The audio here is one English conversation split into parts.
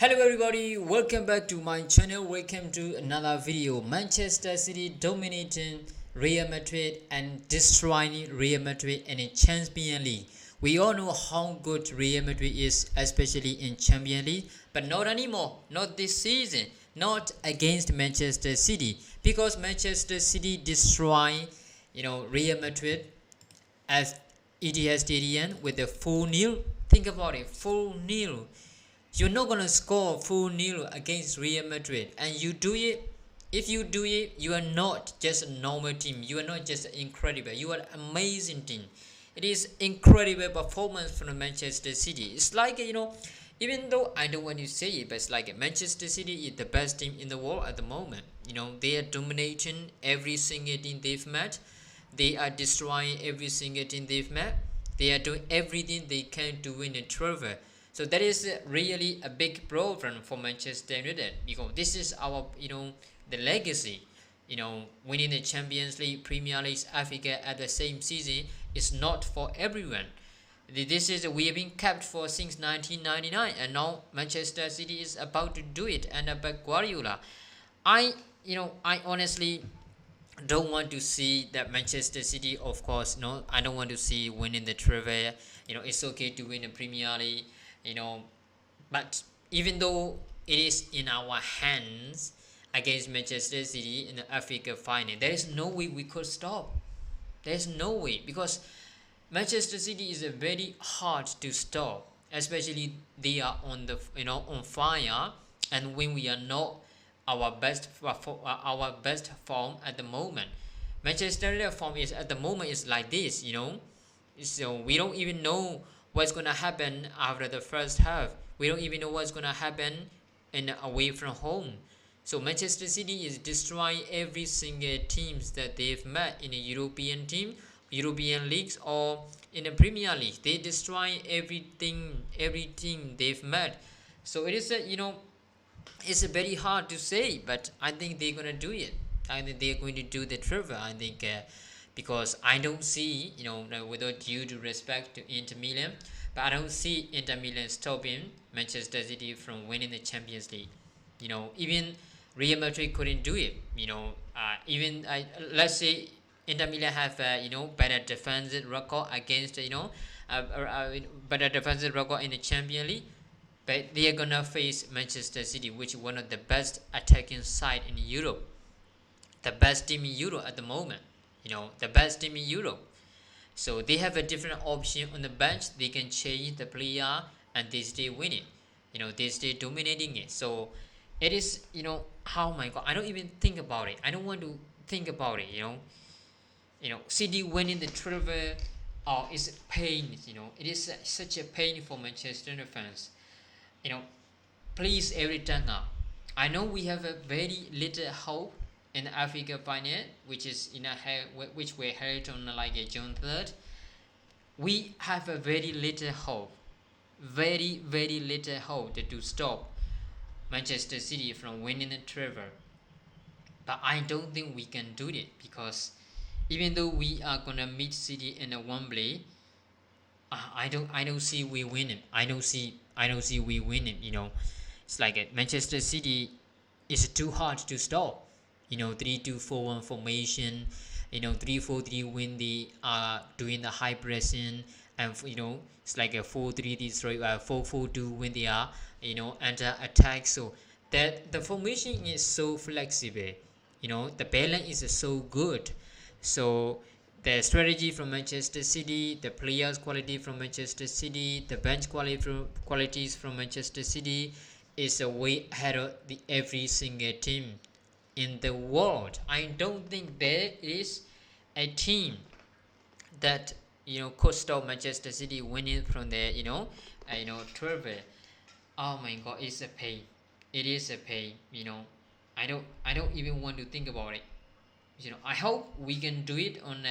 Hello everybody, welcome back to my channel. Welcome to another video. Manchester City dominating Real Madrid and destroying Real Madrid in the Champions League. We all know how good Real Madrid is, especially in Champions League, but not anymore, not this season, not against Manchester City, because Manchester City destroy Real Madrid at Etihad Stadium with a 4-0. Think about it, 4-0. You're not gonna score 4-0 against Real Madrid, and you do it. If you do it, you are not just a normal team. You are not just incredible. You are an amazing team. It is incredible performance from Manchester City. It's like even though I don't want to say it, but it's like Manchester City is the best team in the world at the moment. They are dominating every single team they've met. They are destroying every single team they've met. They are doing everything they can to win the trophy. So that is really a big problem for Manchester United, because this is our the legacy. Winning the Champions League, Premier League, Africa at the same season is not for everyone. This is we have been kept for since 1999, and now Manchester City is about to do it under Pep Guardiola. I honestly don't want to see that Manchester City, of course. No, I don't want to see winning the trophy. It's okay to win the Premier League. But even though it is in our hands against Manchester City in the Africa final, there is no way we could stop. There is no way, because Manchester City is very hard to stop, especially they are on the on fire, and when we are not our best form at the moment. Manchester United form is at the moment is like this, so we don't even know what's gonna happen after the first half. We don't even know what's gonna happen in away from home. So Manchester City is destroying every single teams that they've met in a European European leagues, or in the Premier League. They destroy every team they've met. So it is it's very hard to say, but I think they're gonna do it. I think they're going to do the trophy. I think. Because I don't see, without due to respect to Inter Milan, but I don't see Inter Milan stopping Manchester City from winning the Champions League. Even Real Madrid couldn't do it. Even let's say Inter Milan have better defensive record against better defensive record in the Champions League, but they are gonna face Manchester City, which is one of the best attacking side in Europe, the best team in Europe at the moment. The best team in Europe. So they have a different option on the bench. They can change the player and they stay winning. They stay dominating it. So it is, oh my god, I don't even think about it. I don't want to think about it, City winning the trophy, it's pain, It is such a pain for Manchester United fans. Please every time up. I know we have a very little hope in the Africa final, which is which we held on like June 3rd. We have a very little hope, very little hope to stop Manchester City from winning the trophy. But I don't think we can do it, because even though we are gonna meet City in a Wembley, I don't see we win it. I don't see we win it. It's like Manchester City is too hard to stop. 3-2-4-1 formation, 3-4-3 when they are doing the high pressing, and it's like a 4-3-3 4-4-2 when they are under attack. So that the formation is so flexible, the balance is so good. So the strategy from Manchester City, the players quality from Manchester City, the bench qualities from Manchester City is a way ahead of every single team in the world. I don't think there is a team that could stop Manchester City winning from their trophy. Oh my god, it's a pain. It is a pain. I don't even want to think about it. I hope we can do it on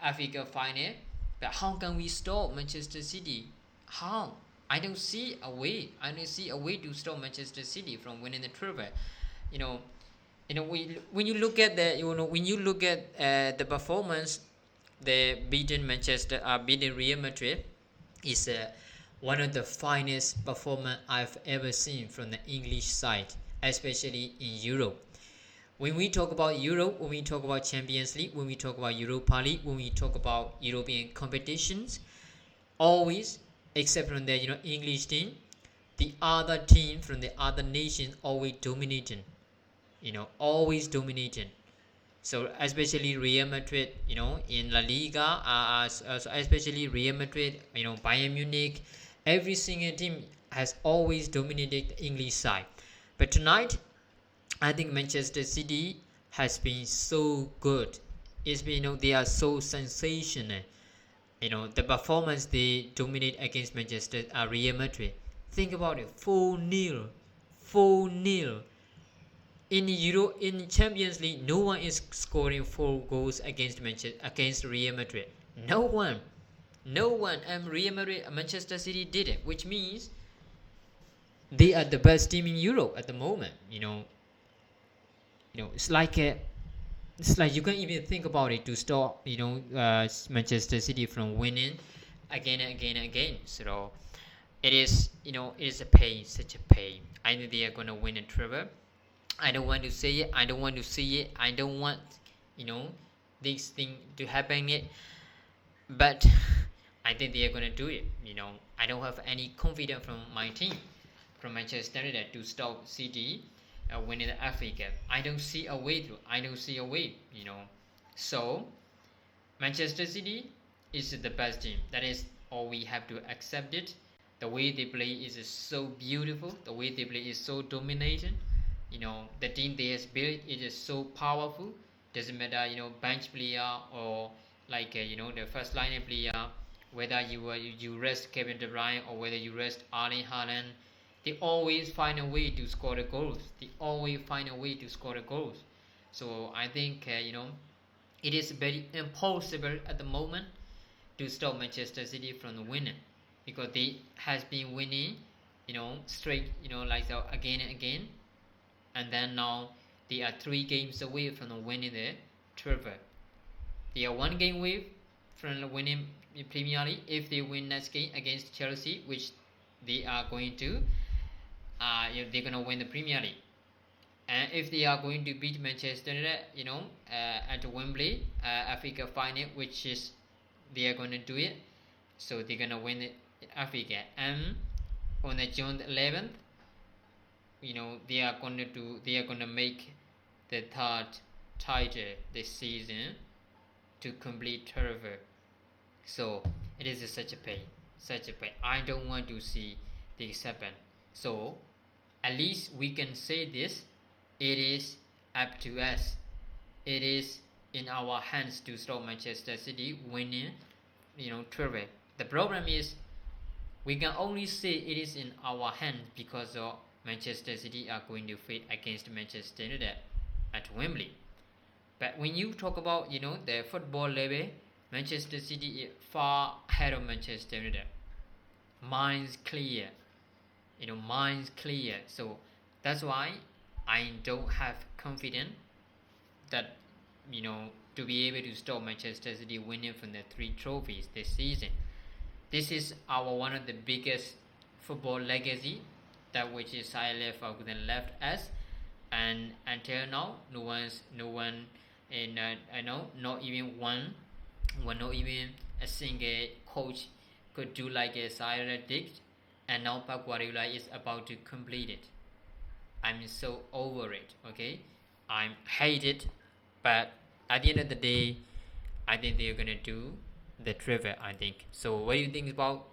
Africa final, but how can we stop Manchester City? How? I don't see a way. I don't see a way to stop Manchester City from winning the trophy. When you look at the performance, the beaten Real Madrid is one of the finest performance I've ever seen from the English side, especially in Europe. When we talk about Europe, when we talk about Champions League, when we talk about Europa League, when we talk about European competitions, always, except from the English team, the other team from the other nation always dominating, always dominating. So especially Real Madrid, in La Liga, so especially Real Madrid, Bayern Munich, every single team has always dominated the English side. But tonight, I think Manchester City has been so good. It's been, they are so sensational. The performance they dominate against Manchester Real Madrid. Think about it, 4-0, 4-0. In Champions League, no one is scoring 4 goals against Real Madrid. No one. Real Madrid, Manchester City did it, which means they are the best team in Europe at the moment. It's like you can't even think about it to stop Manchester City from winning again and again and again. So it is a pain, such a pain. I think they are gonna win a treble. I don't want to say it. I don't want to see it. I don't want this thing to happen yet. But I think they are gonna do it. I don't have any confidence from my team, from Manchester United, to stop City winning the Africa. I don't see a way through. I don't see a way. So Manchester City is the best team. That is all, we have to accept it. The way they play is so beautiful. The way they play is so dominating. The team they have built is so powerful. Doesn't matter, bench player or like the first line player, whether you rest Kevin De Bruyne or whether you rest Erling Haaland, they always find a way to score the goals. So I think it is very impossible at the moment to stop Manchester City from winning, because they has been winning straight like that again and again, and then now they are 3 games away from winning the treble. They are 1 game away from winning Premier League. If they win next game against Chelsea, which they are going to, they're gonna win the Premier League. And if they are going to beat Manchester United, at Wembley, Africa final, which is they are gonna do it, so they're gonna win it Africa. And on the June 11th, they are gonna make the 3rd title this season to complete treble. So it is such a pain. I don't want to see this happen. So at least we can say this: it is up to us. It is in our hands to stop Manchester City winning, treble. The problem is we can only say it is in our hands because Manchester City are going to fight against Manchester United at Wembley. But when you talk about the football level, Manchester City is far ahead of Manchester United. Minds clear. So that's why I don't have confidence that to be able to stop Manchester City winning from the 3 trophies this season. This is one of the biggest football legacy that which is left us, and until now no one not even a single coach could do like a Sir did, and now Pep Guardiola is about to complete it. I'm so over it. Okay, I hate it, but at the end of the day, I think they're gonna do the treble. I think so. What do you think about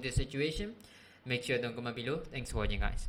this situation? Make sure to comment below. Thanks for watching, guys.